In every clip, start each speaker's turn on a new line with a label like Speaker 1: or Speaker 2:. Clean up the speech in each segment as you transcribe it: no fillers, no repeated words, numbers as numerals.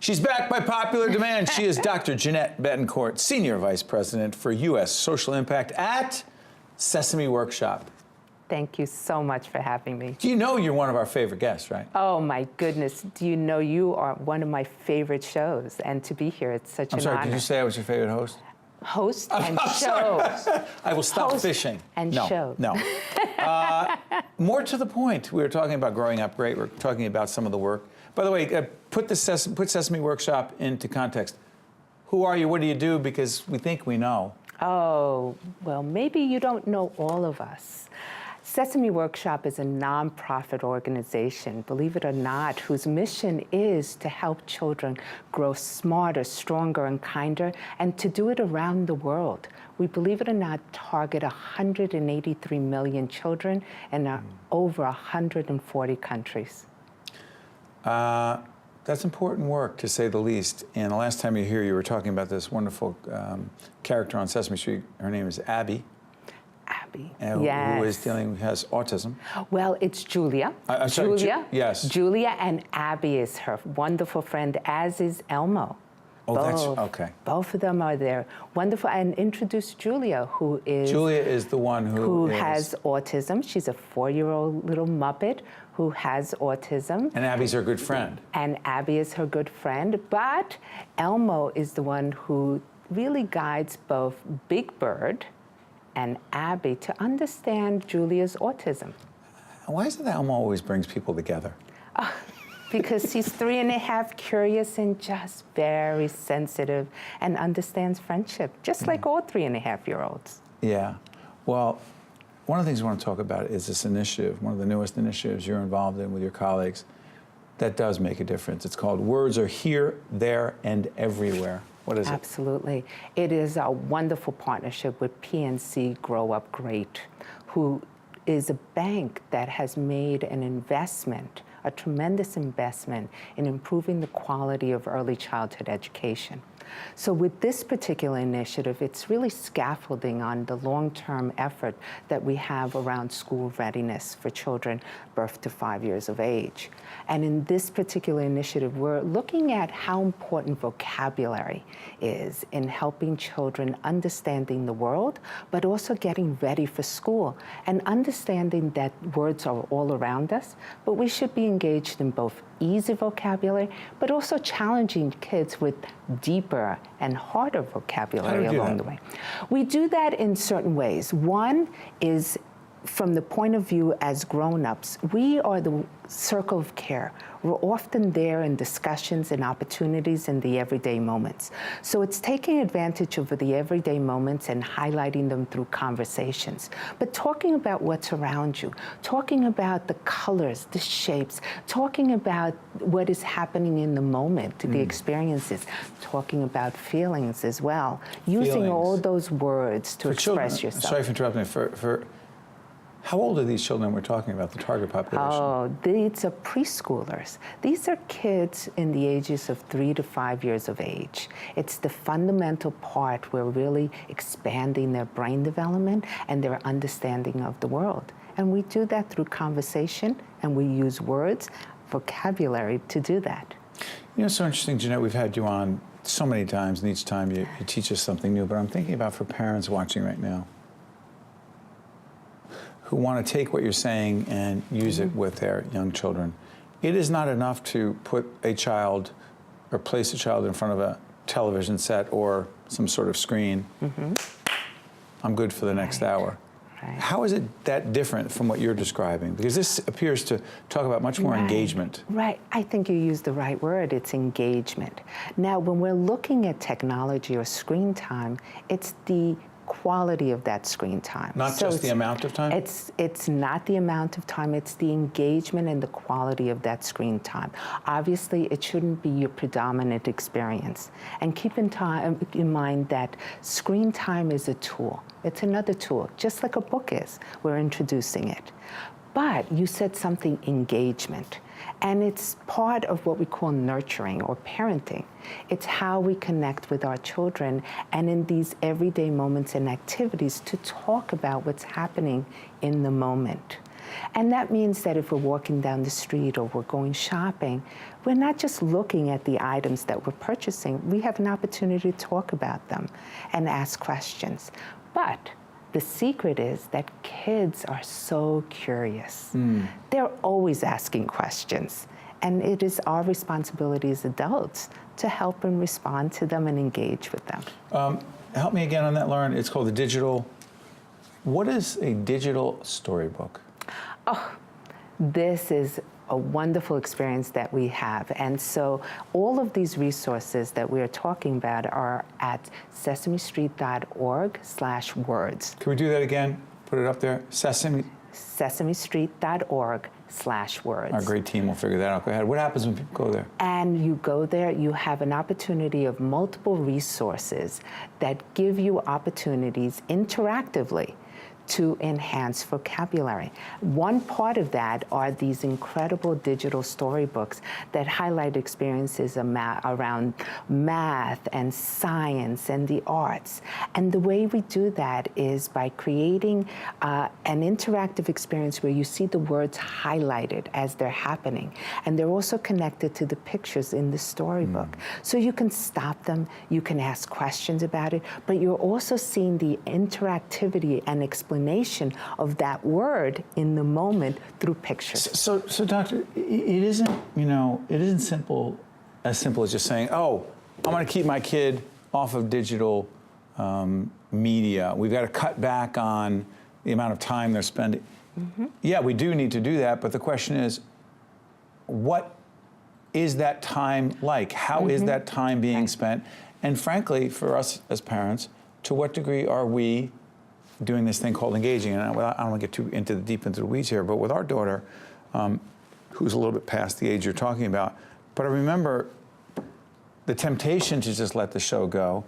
Speaker 1: She's back by popular demand. She is Dr. Jeanette Betancourt, Senior Vice President for U.S. Social Impact at Sesame Workshop.
Speaker 2: Thank you so much for having me.
Speaker 1: Do you know you're one of our favorite guests, right?
Speaker 2: Oh my goodness, do you know you are one of my favorite shows, and to be here, it's such an honor.
Speaker 1: I'm sorry, did you say I was your favorite host?
Speaker 2: Host and show.
Speaker 1: I will stop
Speaker 2: Host
Speaker 1: fishing.
Speaker 2: And
Speaker 1: no,
Speaker 2: show.
Speaker 1: No. More to the point, we were talking about growing up great. We're talking about some of the work. By the way, put Sesame Workshop into context. Who are you? What do you do? Because we think we know.
Speaker 2: Oh, well, maybe you don't know all of us. Sesame Workshop is a nonprofit organization, believe it or not, whose mission is to help children grow smarter, stronger, and kinder, and to do it around the world. We, believe it or not, target 183 million children in over 140 countries.
Speaker 1: That's important work, to say the least. And the last time you were here, you were talking about this wonderful character on Sesame Street. Her name is Abby.
Speaker 2: Abby,
Speaker 1: yes. Who has autism.
Speaker 2: Well, it's Julia. Julia.
Speaker 1: Yes.
Speaker 2: Julia, and Abby is her wonderful friend, as is Elmo.
Speaker 1: Oh, that's okay.
Speaker 2: Both of them are there. Wonderful. And introduce Julia, who is...
Speaker 1: Julia is the one who
Speaker 2: has autism. She's a 4-year-old little Muppet who has autism.
Speaker 1: And Abby's her good friend.
Speaker 2: And Abby is her good friend. But Elmo is the one who really guides both Big Bird and Abby to understand Julia's autism.
Speaker 1: Why is it that Elmo always brings people together?
Speaker 2: Because he's 3.5, curious, and just very sensitive, and understands friendship, just like all 3.5-year-olds.
Speaker 1: Yeah. Well, one of the things I want to talk about is this initiative, one of the newest initiatives you're involved in with your colleagues, that does make a difference. It's called Words Are Here, There, and Everywhere. What is it?
Speaker 2: Absolutely. It is a wonderful partnership with PNC Grow Up Great, who is a bank that has made an investment, a tremendous investment, in improving the quality of early childhood education. So with this particular initiative, it's really scaffolding on the long-term effort that we have around school readiness for children birth to 5 years of age. And in this particular initiative, we're looking at how important vocabulary is in helping children understanding the world, but also getting ready for school and understanding that words are all around us, but we should be engaged in both easy vocabulary, but also challenging kids with deeper and harder vocabulary along the way. We do that in certain ways. One is from the point of view as grown-ups, we are the circle of care. We're often there in discussions and opportunities in the everyday moments. So it's taking advantage of the everyday moments and highlighting them through conversations. But talking about what's around you, talking about the colors, the shapes, talking about what is happening in the moment, the experiences, talking about feelings as well, using all those words to express yourself.
Speaker 1: Sorry for interrupting. How old are these children we're talking about, the target population?
Speaker 2: Oh, these are preschoolers. These are kids in the ages of 3 to 5 years of age. It's the fundamental part where really expanding their brain development and their understanding of the world. And we do that through conversation, and we use words, vocabulary to do that.
Speaker 1: You know, it's so interesting, Jeanette, we've had you on so many times, and each time you teach us something new, but I'm thinking about for parents watching right now, who want to take what you're saying and use it with their young children. It is not enough to put a child or place a child in front of a television set or some sort of screen. I'm good for the next hour. How is it that different from what you're describing? Because this appears to talk about much more engagement.
Speaker 2: Right. I think you used the right word. It's engagement. Now, when we're looking at technology or screen time, it's the quality of that screen time.
Speaker 1: Not just the amount of time?
Speaker 2: It's not the amount of time, it's the engagement and the quality of that screen time. Obviously, it shouldn't be your predominant experience. And keep in mind that screen time is a tool. It's another tool, just like a book is. We're introducing it. But you said something, engagement. And it's part of what we call nurturing or parenting. It's how we connect with our children and in these everyday moments and activities to talk about what's happening in the moment. And that means that if we're walking down the street or we're going shopping, we're not just looking at the items that we're purchasing. We have an opportunity to talk about them and ask questions. But the secret is that kids are so curious. They're always asking questions. And it is our responsibility as adults to help and respond to them and engage with them.
Speaker 1: Help me again on that, Lauren. It's called the digital. What is a digital storybook?
Speaker 2: Oh, this is a wonderful experience that we have. And so all of these resources that we are talking about are at sesamestreet.org/words.
Speaker 1: Can we do that again? Put it up there.
Speaker 2: sesamestreet.org/words.
Speaker 1: Our great team will figure that out. Go ahead. What happens when people go there?
Speaker 2: And you go there, you have an opportunity of multiple resources that give you opportunities interactively to enhance vocabulary. One part of that are these incredible digital storybooks that highlight experiences around math and science and the arts. And the way we do that is by creating an interactive experience where you see the words highlighted as they're happening. And they're also connected to the pictures in the storybook. So you can stop them, you can ask questions about it, but you're also seeing the interactivity and explanation of that word in the moment through pictures.
Speaker 1: So Doctor, it isn't, it isn't simple as just saying, oh, I'm going to keep my kid off of digital media. We've got to cut back on the amount of time they're spending. Yeah, we do need to do that, but the question is, what is that time like? How is that time being spent? And frankly, for us as parents, to what degree are we doing this thing called engaging? And I don't want to get too deep into the weeds here, but with our daughter, who's a little bit past the age you're talking about, but I remember the temptation to just let the show go.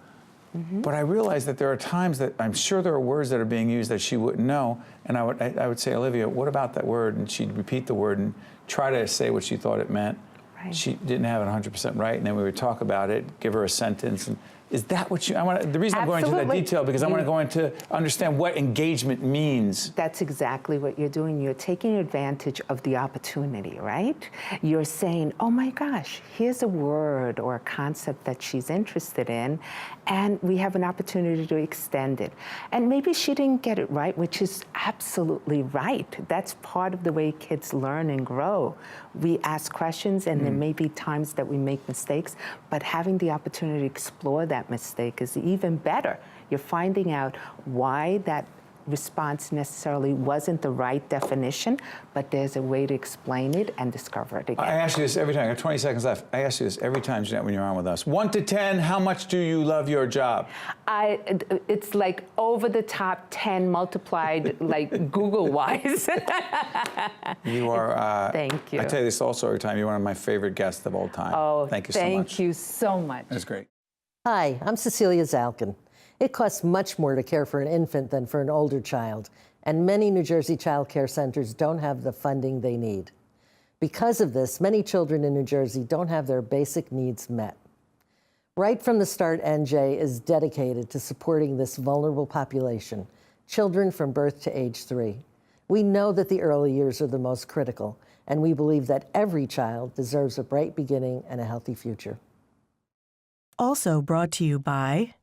Speaker 1: But I realized that there are times that I'm sure there are words that are being used that she wouldn't know, and I would say, Olivia, what about that word? And she'd repeat the word and try to say what she thought it meant. Right. She didn't have it 100% right, and then we would talk about it, give her a sentence. And is that what you, the reason I'm going into that detail, because I want to go into understand what engagement means.
Speaker 2: That's exactly what you're doing. You're taking advantage of the opportunity, right? You're saying, oh my gosh, here's a word or a concept that she's interested in, and we have an opportunity to extend it. And maybe she didn't get it right, which is absolutely right. That's part of the way kids learn and grow. We ask questions, and there may be times that we make mistakes, but having the opportunity to explore that mistake is even better. You're finding out why that response necessarily wasn't the right definition, but there's a way to explain it and discover it again.
Speaker 1: I ask you this every time. I got 20 seconds left. I ask you this every time, Jeanette, when you're on with us. 1 to 10, how much do you love your job?
Speaker 2: It's like over the top 10 multiplied, like Google-wise.
Speaker 1: You are.
Speaker 2: Thank you.
Speaker 1: I tell you this also every time. You're one of my favorite guests of all time.
Speaker 2: Oh,
Speaker 1: thank you so much.
Speaker 2: Thank you so much.
Speaker 1: That's great.
Speaker 3: Hi, I'm Cecilia Zalkin. It costs much more to care for an infant than for an older child, and many New Jersey child care centers don't have the funding they need. Because of this, many children in New Jersey don't have their basic needs met. Right from the start, NJ is dedicated to supporting this vulnerable population, children from birth to age 3. We know that the early years are the most critical, and we believe that every child deserves a bright beginning and a healthy future.
Speaker 4: Also brought to you by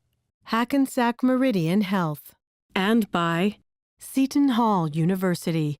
Speaker 4: Hackensack Meridian Health and by Seton Hall University.